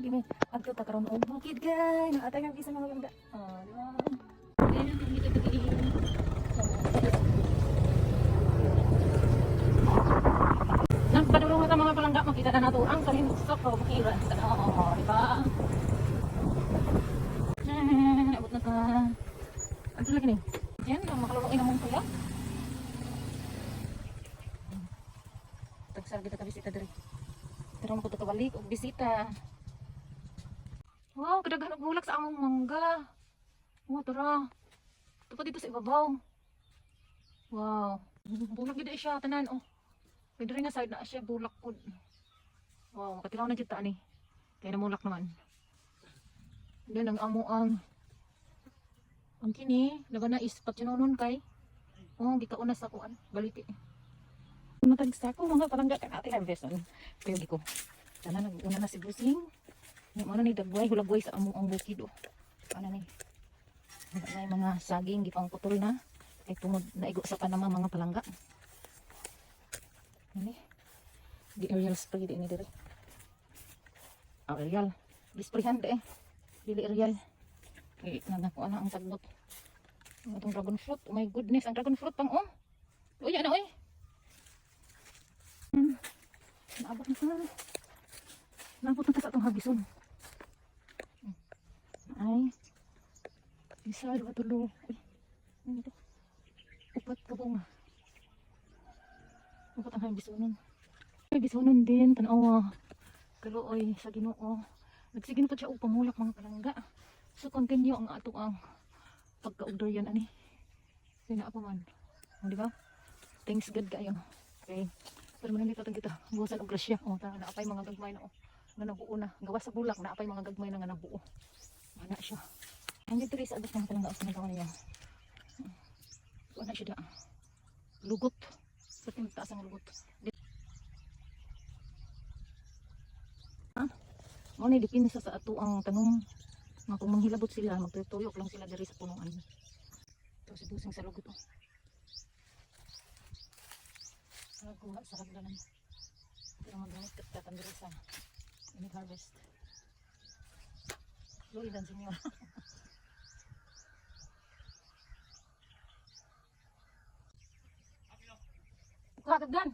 Di mo, agto ta karon og bukid kay, naatay nga bisa mga ganda. Di ba? Ayan, dito dito. Nagpadulong na mga palangga, makita na nato ang kalimusok o bukiran. Di ba? Abot na ka. Ano lagi ni? Yan, makalulong ina mong kuya. Tagsar kita ka bisita diri. Pero mo ko balik og bisita. Wow, kadaghan og bulak sa among mangga. Wow, tara. Ito pa dito sa ibabaw. Wow. Bulak gid siya tanan oh. Pwede rin nga side na siya bulak pod. Wow, makatilaw na kita ni. Kaya namulak naman. Then ang amo ang kini, laban na is patinonon kay. Oh, gikauna sa kuan, baliti. Matagsa ko mga palangga kan ate harvest on. Kaya giko. Sana nag-una na si Busing. Yung ano ni dagway, hulagway sa among ang bukid oh. Ano ni? Na yung mga saging gipang putol na. Kay tungod naigo sa panama mga palangga. Ano? Di aerial spray di ini dire. Aerial. Disprayhan de. Dili aerial. Kay nanakuha na ang sagbot. Itong dragon fruit. Oh my goodness, ang dragon fruit pang oh. Uy, ano eh. Naabot na ka. Naabot na ka sa itong habison. Ay. Isa, dua, tulo. Uy, ano ito? Upat ka bunga. Upat ang habisonon. Ay, bisonon din. Tanawa. Kaluoy sa Ginoo. Nagsigin po siya pamulak mga palangga. So continue ang ato ang pagka-order yan ani. Sina pa man. Di ba? Thanks God kayo. Okay. Pero manilito kita. Buwasan og grasya. O, tara naapay mga gagmay na o. Nga nabuo na. Gawas sa bulak naapay mga gagmay na nga nabuo. Wala siya. Ang dito rin sa abot mga palangga sa nagawa niya. Wala siya da. Lugot. Sa tinagtaas ang lugot. Mo ni dipindi sa ato ang tanong nga kung manghilabot sila magtuyok lang sila diri sa punuan. Ito si Busing sa lugot oh. Nagkuha sa hagdanan. Pero magamit katatan diri sa ini harvest. Luwi dan senyor. Kagdan.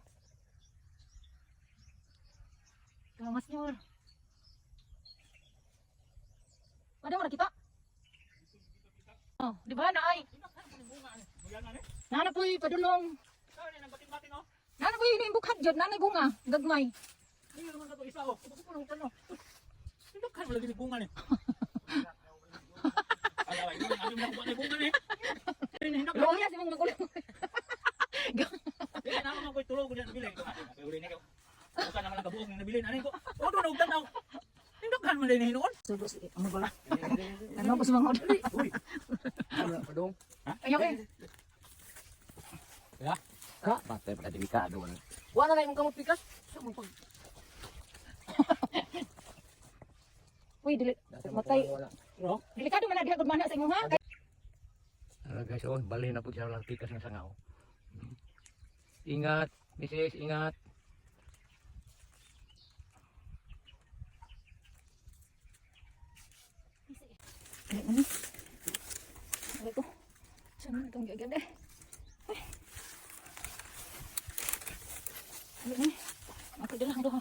Mas senyor. Ada mana kita? Oh, di ba na ay? Nana po padulong. Nana po yung bukhat dyan, nanay bunga, gagmay. Hindi naman ito isa oh. Pupunong tanong. Hindi ka lagi ni bunga ni. Ay, hindi na bunga ni. Loya si mong magulong. Hindi na naman ko tulog diyan bilay. Ay, uli ni ko. Bukan naman ang kabuong nabilin ani ko. O do na tanaw. Hindi kan man din hinuon. Sugo sige, ano ba? Ano ba sa mga order? Uy. Ano padong? Ha? Ayo kay. Ya. Ka, patay pala delikado ano. Wala na imong kamot pikas. Pag Uy, dili matay. Bro. Delikado man na diha gud mana sa imong ha. Guys, oh, bali na po siya lang tikas ng sangaw. Ingat, Mrs. Ingat. Ano? Ano ko? Saan na itong gaganda? Ay. Ano ni? Ako dalang doha.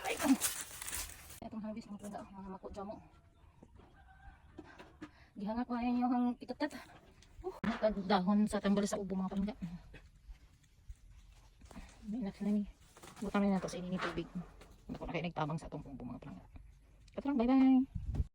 Aray ko. Itong harvest mga pala, mga mako jamo. Gihangat ko na yung itatat. Dahon sa tambal sa ubo mga palangga. May nak na ni. Butang na nato sa inini tubig. Ako na kayo nagtabang sa itong ubo mga palangga. Ito lang, bye bye.